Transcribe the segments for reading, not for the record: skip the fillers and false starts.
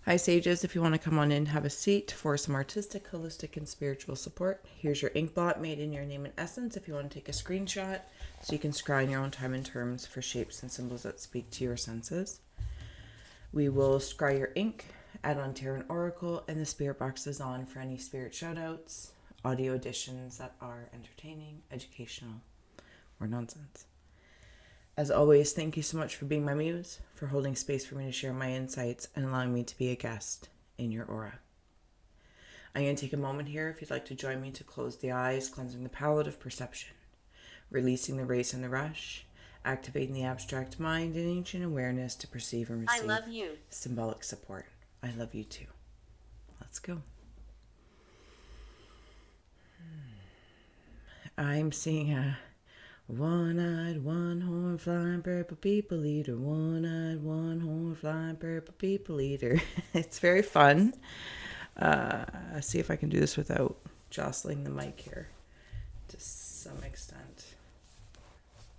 Hi, Sages. If you want to come on in, have a seat for some artistic, holistic, and spiritual support. Here's your ink blot made in your name and essence if you want to take a screenshot so you can scry in your own time and terms for shapes and symbols that speak to your senses. We will scry your ink, add on tarot and oracle, and the spirit box is on for any spirit shoutouts, audio editions that are entertaining, educational, or nonsense. As always, thank you so much for being my muse, for holding space for me to share my insights, and allowing me to be a guest in your aura. I'm going to take a moment here if you'd like to join me to close the eyes, cleansing the palette of perception, releasing the race and the rush, activating the abstract mind and ancient awareness to perceive and receive symbolic support. I love you too. Let's go. I'm seeing a one-eyed, one-horn, flying purple people eater. One-eyed, one-horn, flying purple people eater. It's very fun. See if I can do this without jostling the mic here to some extent.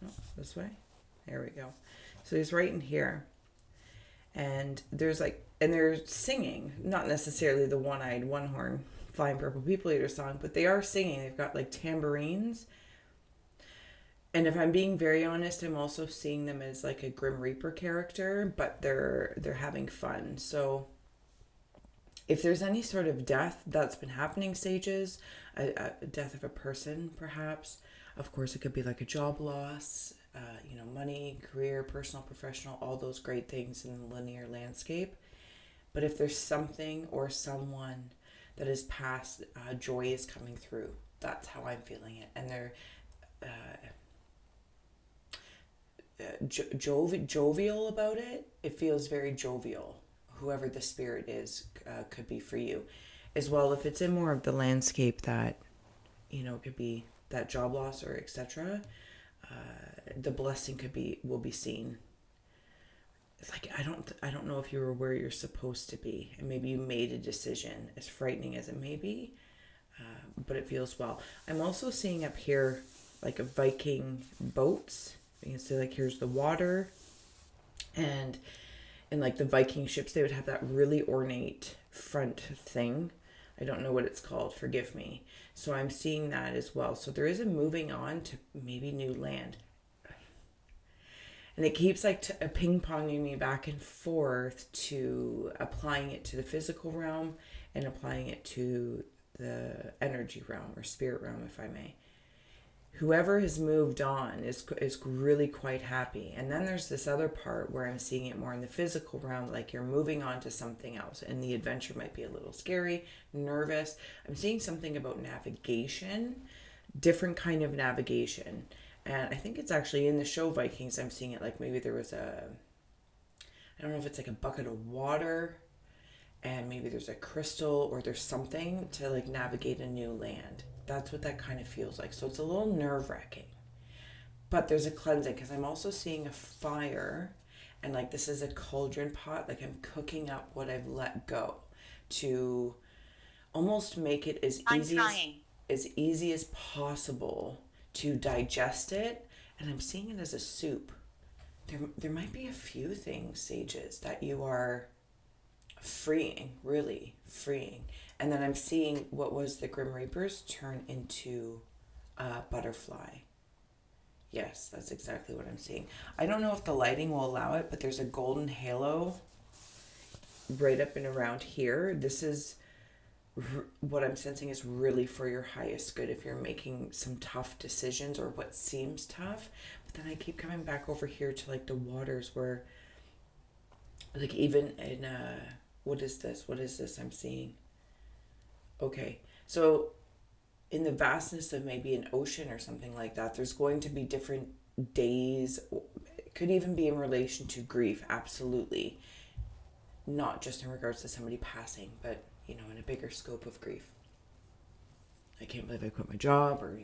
Oh, this way? There we go. So he's right in here. And they're singing, not necessarily the one-eyed, one-horn, flying purple people eater song, but they are singing. They've got like tambourines. And if I'm being very honest, I'm also seeing them as like a Grim Reaper character, but they're having fun. So if there's any sort of death that's been happening, Sages, a death of a person perhaps, of course it could be like a job loss, money, career, personal, professional, all those great things in the linear landscape. But if there's something or someone that is past, joy is coming through. That's how I'm feeling it. And they're jovial about it. It feels very jovial. Whoever the spirit is could be for you. As well, if it's in more of the landscape that, it could be that job loss or etc., the blessing will be seen. It's like, I don't know if you were where you're supposed to be, and maybe you made a decision, as frightening as it may be, but it feels well. I'm also seeing up here like a Viking boats. You can see like here's the water, and in like the Viking ships, they would have that really ornate front thing. I don't know what it's called, forgive me. So I'm seeing that as well. So there is a moving on to maybe new land. And it keeps like ping-ponging me back and forth to applying it to the physical realm and applying it to the energy realm or spirit realm, if I may. Whoever has moved on is really quite happy. And then there's this other part where I'm seeing it more in the physical realm, like you're moving on to something else. And the adventure might be a little scary, nervous. I'm seeing something about navigation, different kind of navigation. And I think it's actually in the show Vikings, I'm seeing it like maybe there was I don't know if it's like a bucket of water and maybe there's a crystal or there's something to like navigate a new land. That's what that kind of feels like. So it's a little nerve-wracking. But there's a cleansing because I'm also seeing a fire and like this is a cauldron pot. Like I'm cooking up what I've let go to almost make it as easy as possible to digest it. And I'm seeing it as a soup. There might be a few things, Sages, that you are really freeing. And then I'm seeing what was the Grim Reapers turn into a butterfly. Yes, that's exactly what I'm seeing. I don't know if the lighting will allow it, but there's a golden halo right up and around here. This is what I'm sensing is really for your highest good if you're making some tough decisions or what seems tough. But then I keep coming back over here to like the waters where like even in what is this I'm seeing? Okay, so in the vastness of maybe an ocean or something like that, there's going to be different days. It could even be in relation to grief, absolutely. Not just in regards to somebody passing, but, in a bigger scope of grief. I can't believe I quit my job, or,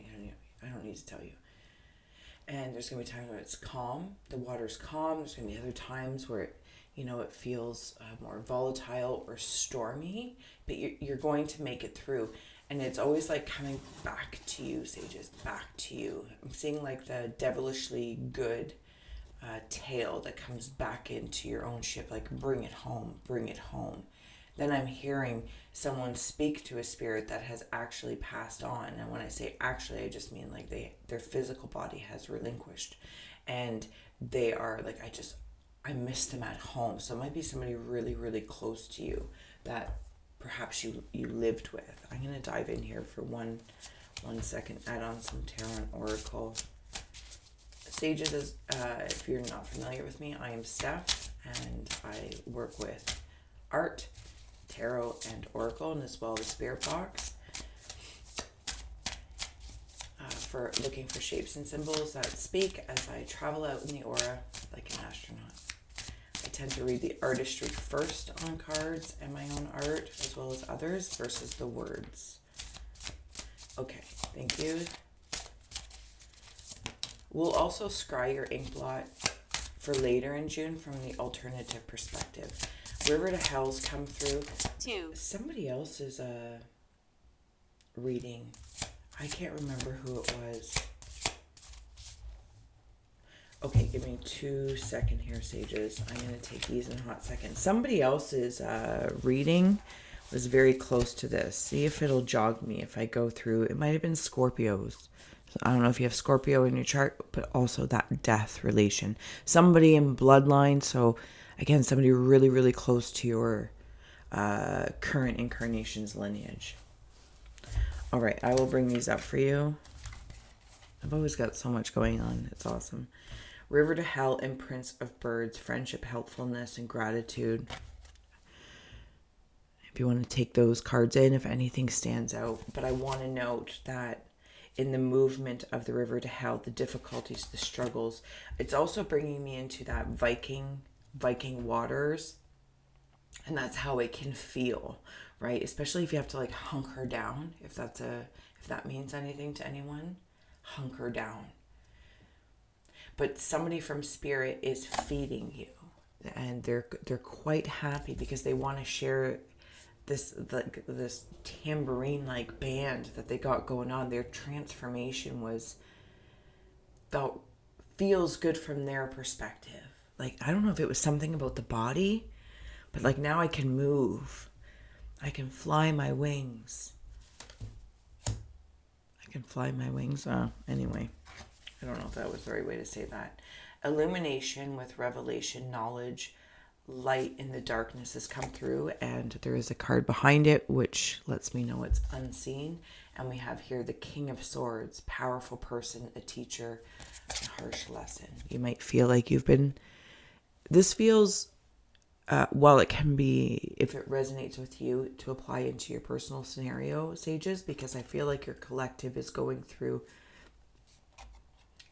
I don't need to tell you. And there's going to be times where it's calm, the water's calm. There's going to be other times where it feels more volatile or stormy, but you're going to make it through. And it's always like coming back to you, Sages, back to you. I'm seeing like the devilishly good tail that comes back into your own ship, like bring it home, then I'm hearing someone speak to a spirit that has actually passed on. And when I say actually, I just mean like their physical body has relinquished, and they are like, I miss them at home. So it might be somebody really, really close to you that perhaps you lived with. I'm gonna dive in here for one second, add on some tarot and oracle. Sages, is if you're not familiar with me, I am Steph, and I work with art, tarot, and oracle, and as well as spirit box, for looking for shapes and symbols that speak as I travel out in the aura like an astronaut. I tend to read the artistry first on cards and my own art, as well as others, versus the words. Okay, thank you. We'll also scry your ink blot for later in June from the alternative perspective. River to Hell's come through. 2. Somebody else is reading. I can't remember who it was. Okay, give me 2 seconds here, Sages. I'm going to take these in a hot second. Somebody else's reading was very close to this. See if it'll jog me if I go through. It might have been Scorpio's. So I don't know if you have Scorpio in your chart, but also that death relation. Somebody in bloodline. So again, somebody really, really close to your current incarnation's lineage. All right, I will bring these up for you. I've always got so much going on. It's awesome. River to Hell and Prince of Birds, friendship, helpfulness, and gratitude. If you want to take those cards in, if anything stands out. But I want to note that in the movement of the River to Hell, the difficulties, the struggles, it's also bringing me into that Viking waters. And that's how it can feel, right? Especially if you have to like hunker down, if that means anything to anyone, hunker down. But somebody from spirit is feeding you, and they're quite happy because they want to share this tambourine like band that they got going on. Their transformation feels good from their perspective. Like, I don't know if it was something about the body, but like now I can move. I can fly my wings. Anyway, I don't know if that was the right way to say that. Illumination with revelation, knowledge, light in the darkness has come through, and there is a card behind it which lets me know it's unseen. And we have here the King of Swords, powerful person, a teacher, a harsh lesson. You might feel like this feels, while it can be, if it resonates with you, to apply into your personal scenario, Sages, because I feel like your collective is going through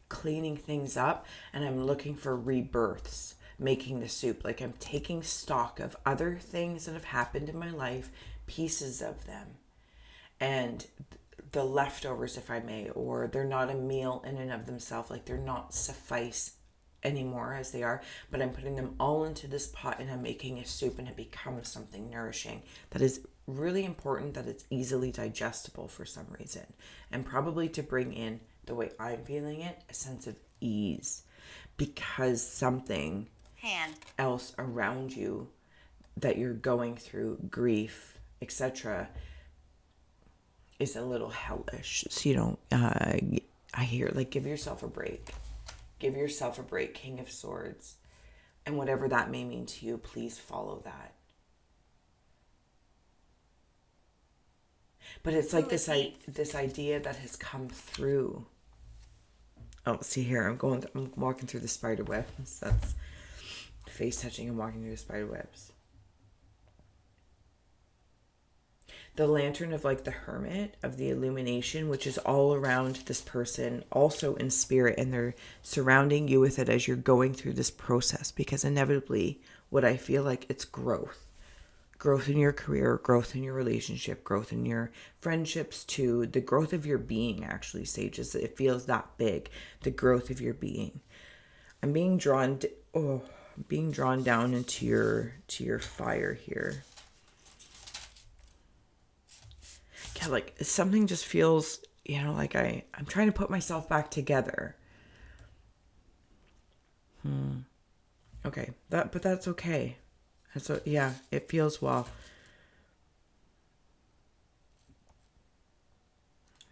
cleaning things up, and I'm looking for rebirths, making the soup. Like, I'm taking stock of other things that have happened in my life, pieces of them, and the leftovers, if I may, or they're not a meal in and of themselves, like they're not suffice anymore as they are, but I'm putting them all into this pot and I'm making a soup, and it becomes something nourishing that is really important, that it's easily digestible for some reason, and probably to bring in, the way I'm feeling it, a sense of ease, because something else around you that you're going through, grief, etc., is a little hellish. So you don't, I hear, like, give yourself a break. Give yourself a break, King of Swords. And whatever that may mean to you, please follow that. But it's like this idea that has come through. Oh, see here, I'm walking through the spider webs. That's face touching and walking through the spider webs. The lantern of like the hermit, of the illumination, which is all around this person, also in spirit, and they're surrounding you with it as you're going through this process, because inevitably what I feel like, it's growth in your career, growth in your relationship, growth in your friendships, to the growth of your being. Actually, Sages, it feels that big, the growth of your being. I'm being drawn down into your fire here. Yeah, like something just feels, like I'm trying to put myself back together. Okay, but that's okay. So yeah, it feels well.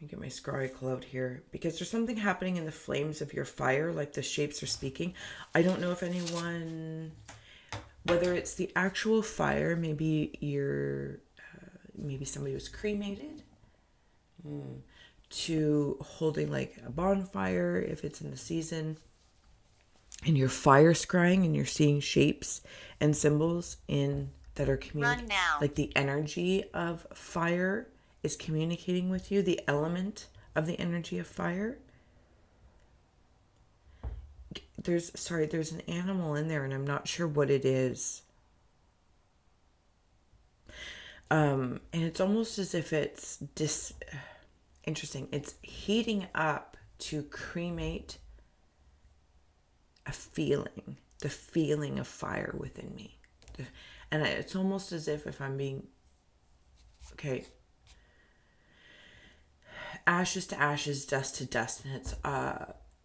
Let me get my scrying out here, because there's something happening in the flames of your fire, like the shapes are speaking. I don't know if anyone, whether it's the actual fire, maybe maybe somebody was cremated, to holding like a bonfire if it's in the season, and you're fire scrying and you're seeing shapes and symbols in that are communicating, like the energy of fire is communicating with you, the element of the energy of fire. There's an animal in there and I'm not sure what it is. And it's almost as if it's interesting. It's heating up to cremate a feeling, the feeling of fire within me. And it's almost as if I'm being, okay, ashes to ashes, dust to dust. And it's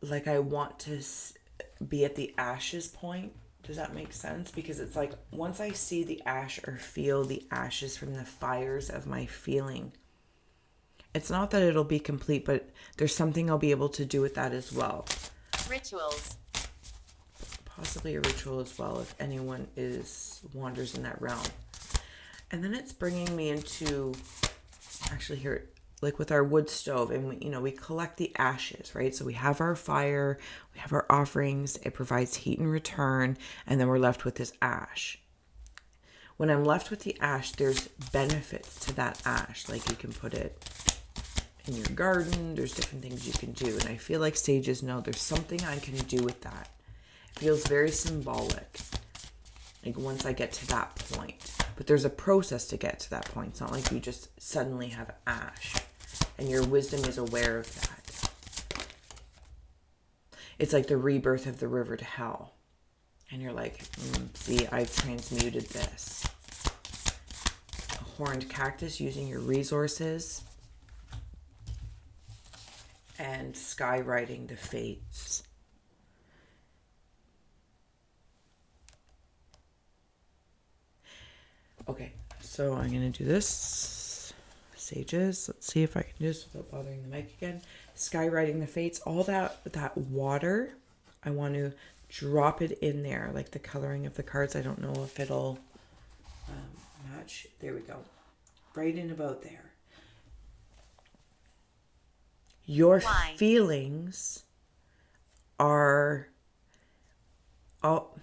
like I want to be at the ashes point. Does that make sense? Because it's like once I see the ash or feel the ashes from the fires of my feeling, it's not that it'll be complete, but there's something I'll be able to do with that as well. Rituals. Possibly a ritual as well if anyone wanders in that realm. And then it's bringing me into, actually here, like with our wood stove, and we collect the ashes, right? So we have our fire, we have our offerings, it provides heat in return, and then we're left with this ash. When I'm left with the ash, there's benefits to that ash. Like you can put it in your garden, there's different things you can do. And I feel like sages know there's something I can do with that. It feels very symbolic. Like once I get to that point. But there's a process to get to that point. It's not like you just suddenly have ash. And your wisdom is aware of that. It's like the rebirth of the river to hell. And you're like, see, I've transmuted this. A horned cactus, using your resources. And skywriting the fates. Okay, so I'm going to do this. Sages. Let's see if I can do this without bothering the mic again. Skywriting the fates. All that water, I want to drop it in there. Like the coloring of the cards. I don't know if it'll match. There we go. Right in about there. Your feelings are all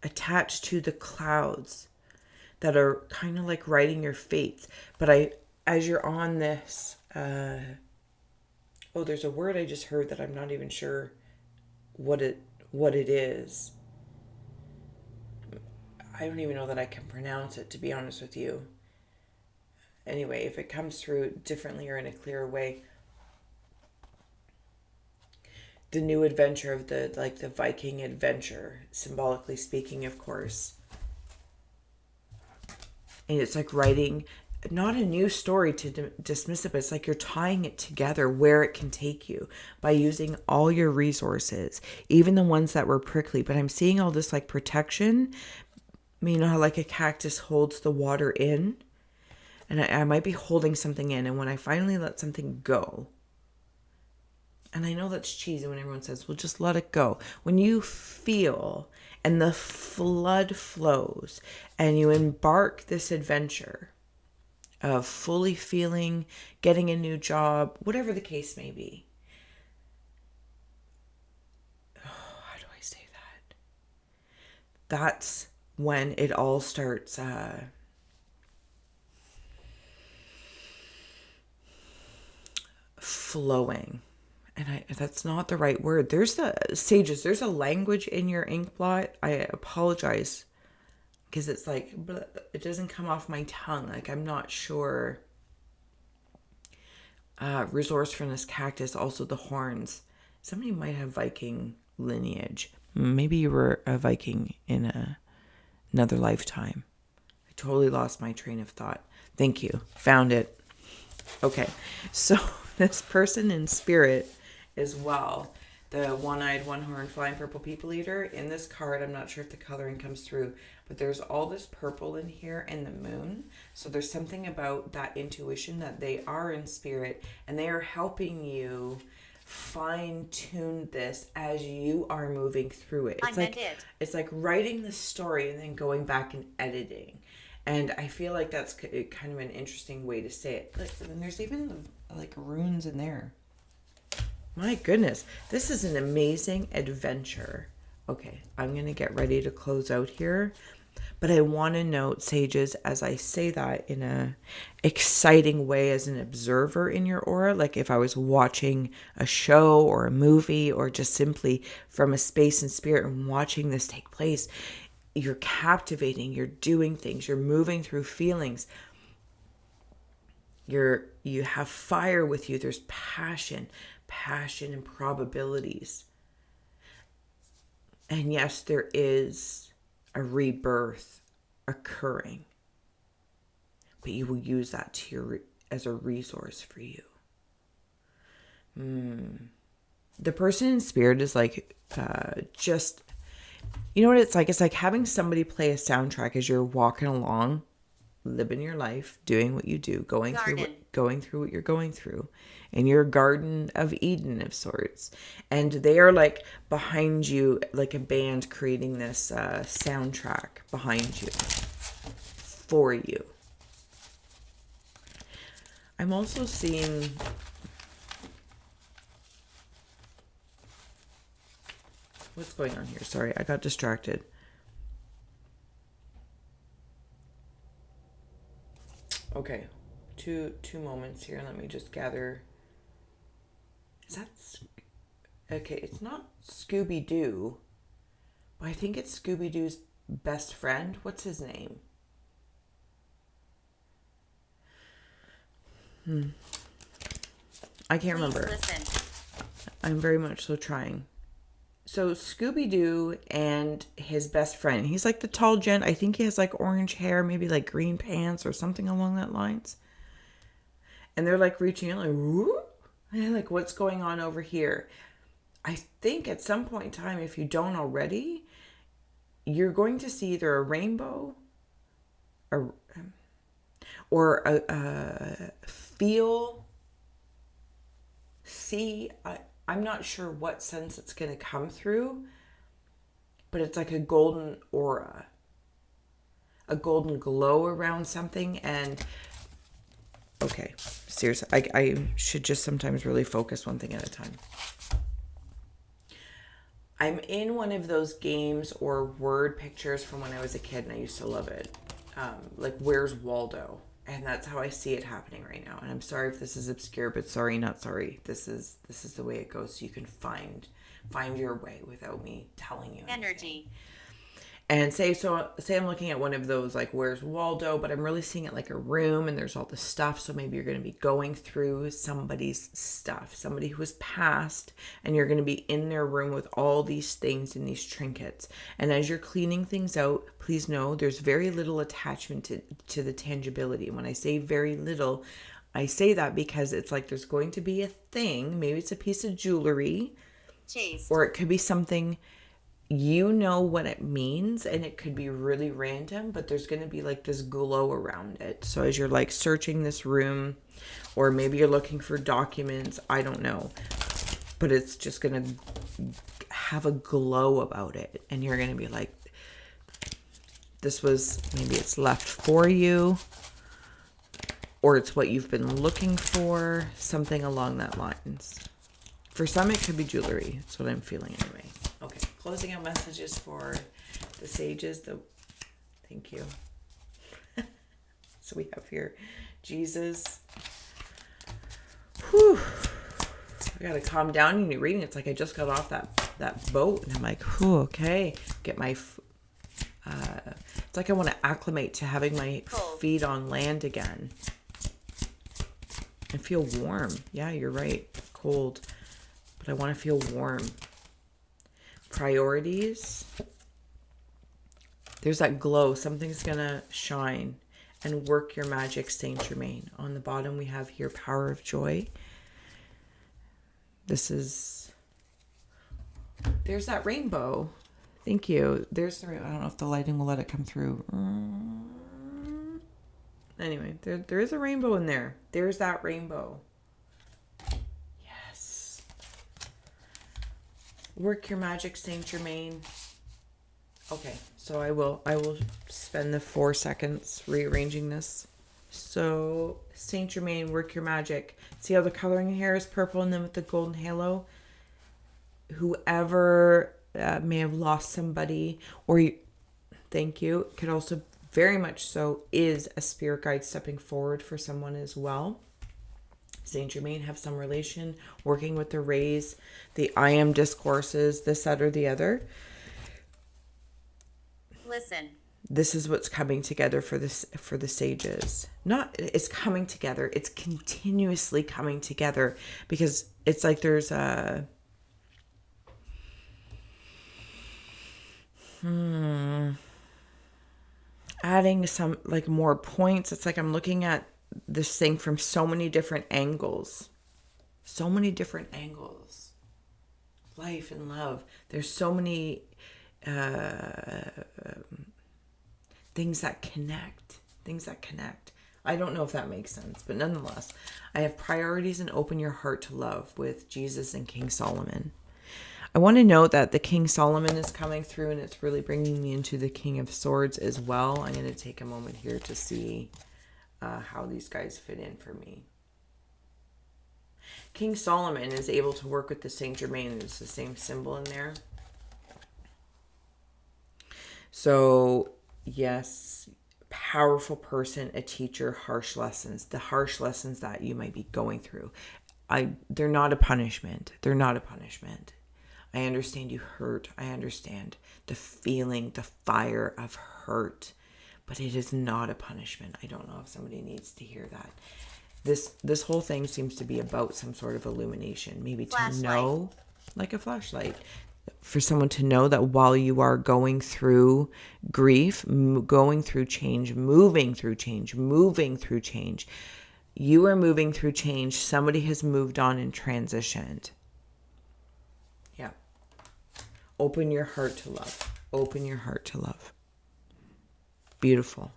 attached to the clouds that are kind of like writing your fate. But as you're on this, there's a word I just heard that I'm not even sure what it is. I don't even know that I can pronounce it, to be honest with you. Anyway, if it comes through differently or in a clearer way, the new adventure of the Viking adventure, symbolically speaking, of course. And it's like writing, not a new story to dismiss it, but it's like you're tying it together where it can take you by using all your resources, even the ones that were prickly. But I'm seeing all this like protection. You know how like a cactus holds the water in? And I might be holding something in. And when I finally let something go, and I know that's cheesy when everyone says, well, just let it go. When you feel and the flood flows and you embark this adventure of fully feeling, getting a new job, whatever the case may be. Oh, how do I say that? That's when it all starts flowing. And that's not the right word. There's a language in your ink blot. I apologize because it's like, it doesn't come off my tongue. Like I'm not sure. Resource from this cactus, also the horns. Somebody might have Viking lineage. Maybe you were a Viking in another lifetime. I totally lost my train of thought. Thank you. Found it. Okay. So this person in spirit as well, the one-eyed, one-horned, flying purple people eater. In this card, I'm not sure if the coloring comes through, but there's all this purple in here and the moon. So there's something about that intuition that they are in spirit and they are helping you fine-tune this as you are moving through it. It's like writing the story and then going back and editing. And I feel like that's kind of an interesting way to say it. And there's even like runes in there. My goodness, this is an amazing adventure. Okay, I'm going to get ready to close out here. But I want to note, sages, as I say that in a exciting way as an observer in your aura, like if I was watching a show or a movie or just simply from a space and spirit and watching this take place, you're captivating, you're doing things, you're moving through feelings. You have fire with you. There's passion and probabilities. And yes, there is a rebirth occurring, but you will use that as a resource for you. The person in spirit is like just, you know what it's like? It's like having somebody play a soundtrack as you're walking along, living your life, doing what you do, going through what you're going through in your Garden of Eden of sorts. And they are like behind you, like a band creating this soundtrack behind you for you. I'm also seeing what's going on here. Sorry, I got distracted. Okay, two moments here. Let me just gather. Is that okay? It's not Scooby-Doo, but I think it's Scooby-Doo's best friend. What's his name? I can't remember. Listen. I'm very much so trying. So Scooby-Doo and his best friend, he's like the tall gent. I think he has like orange hair, maybe like green pants or something along that lines. And they're like reaching in like, whoop, and like, what's going on over here? I think at some point in time, if you don't already, you're going to see either a rainbow or a I'm not sure what sense it's going to come through, but it's like a golden aura, a golden glow around something. And okay, seriously, I should just sometimes really focus one thing at a time. I'm in one of those games or word pictures from when I was a kid, and I used to love it. Like, Where's Waldo? And that's how I see it happening right now. And I'm sorry if this is obscure, but sorry, not sorry. This is the way it goes. So you can find your way without me telling you anything. Energy. And say I'm looking at one of those, like, Where's Waldo? But I'm really seeing it like a room and there's all the stuff. So maybe you're going to be going through somebody's stuff, somebody who has passed, and you're going to be in their room with all these things and these trinkets. And as you're cleaning things out, please know there's very little attachment to the tangibility. When I say very little, I say that because it's like there's going to be a thing. Maybe it's a piece of jewelry. Jeez. Or it could be something, you know what it means, and it could be really random, but there's going to be like this glow around it. So as you're like searching this room, or maybe you're looking for documents, I don't know, but it's just going to have a glow about it, and you're going to be like, maybe it's left for you, or it's what you've been looking for, something along that lines. For some, it could be jewelry. That's what I'm feeling anyway. Okay, closing out messages for the sages. Thank you. So we have here Jesus. Whew. I gotta calm down when you're reading. It's like I just got off that boat, and I'm like, whew, okay. Get my. It's like I want to acclimate to having my feet on land again. And feel warm. Yeah, you're right. Cold, but I want to feel warm. Priorities. There's that glow. Something's gonna shine and work your magic, Saint Germain. On the bottom we have here Power of Joy. This is There's that rainbow. Thank you. There's I don't know if the lighting will let it come through. Anyway, there is a rainbow in there. There's that rainbow. Yes. Work your magic, Saint Germain. Okay, so I will spend the 4 seconds rearranging this. So, Saint Germain, work your magic. See how the coloring here is purple and then with the golden halo? Whoever may have lost somebody, or thank you, could also very much so is a spirit guide stepping forward for someone as well. Saint Germain have some relation, working with the rays, the I am discourses, this, that, or the other. Listen. This is what's coming together for this, for the sages. Not it's coming together. It's continuously coming together, because it's like there's a adding some like more points. It's like I'm looking at this thing from so many different angles. So many different angles. Life and love. There's so many things that connect. Things that connect. I don't know if that makes sense, but nonetheless, I have priorities and open your heart to love with Jesus and King Solomon. I want to note that the King Solomon is coming through, and it's really bringing me into the King of Swords as well. I'm going to take a moment here to see how these guys fit in for me. King Solomon is able to work with the Saint Germain. It's the same symbol in there. So, yes, powerful person, a teacher, harsh lessons. The harsh lessons that you might be going through. They're not a punishment. They're not a punishment. I understand you hurt. I understand the feeling, the fire of hurt. But it is not a punishment. I don't know if somebody needs to hear that. This whole thing seems to be about some sort of illumination. Maybe to know, like a flashlight. For someone to know that while you are going through grief, going through change, moving through change, you are moving through change. Somebody has moved on and transitioned. Yeah. Open your heart to love. Open your heart to love. Beautiful.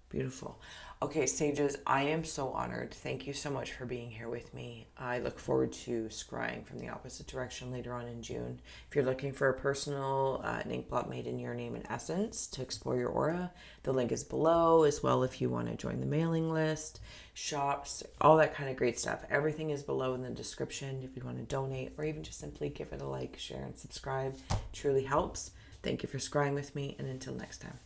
Beautiful. Okay, sages, I am so honored. Thank you so much for being here with me. I look forward to scrying from the opposite direction later on in June. If you're looking for a personal an ink blot made in your name and essence to explore your aura, the link is below as well. If you want to join the mailing list, shops, all that kind of great stuff, everything is below in the description. If you want to donate or even just simply give it a like, share, and subscribe, it truly helps. Thank you for scrying with me, and until next time.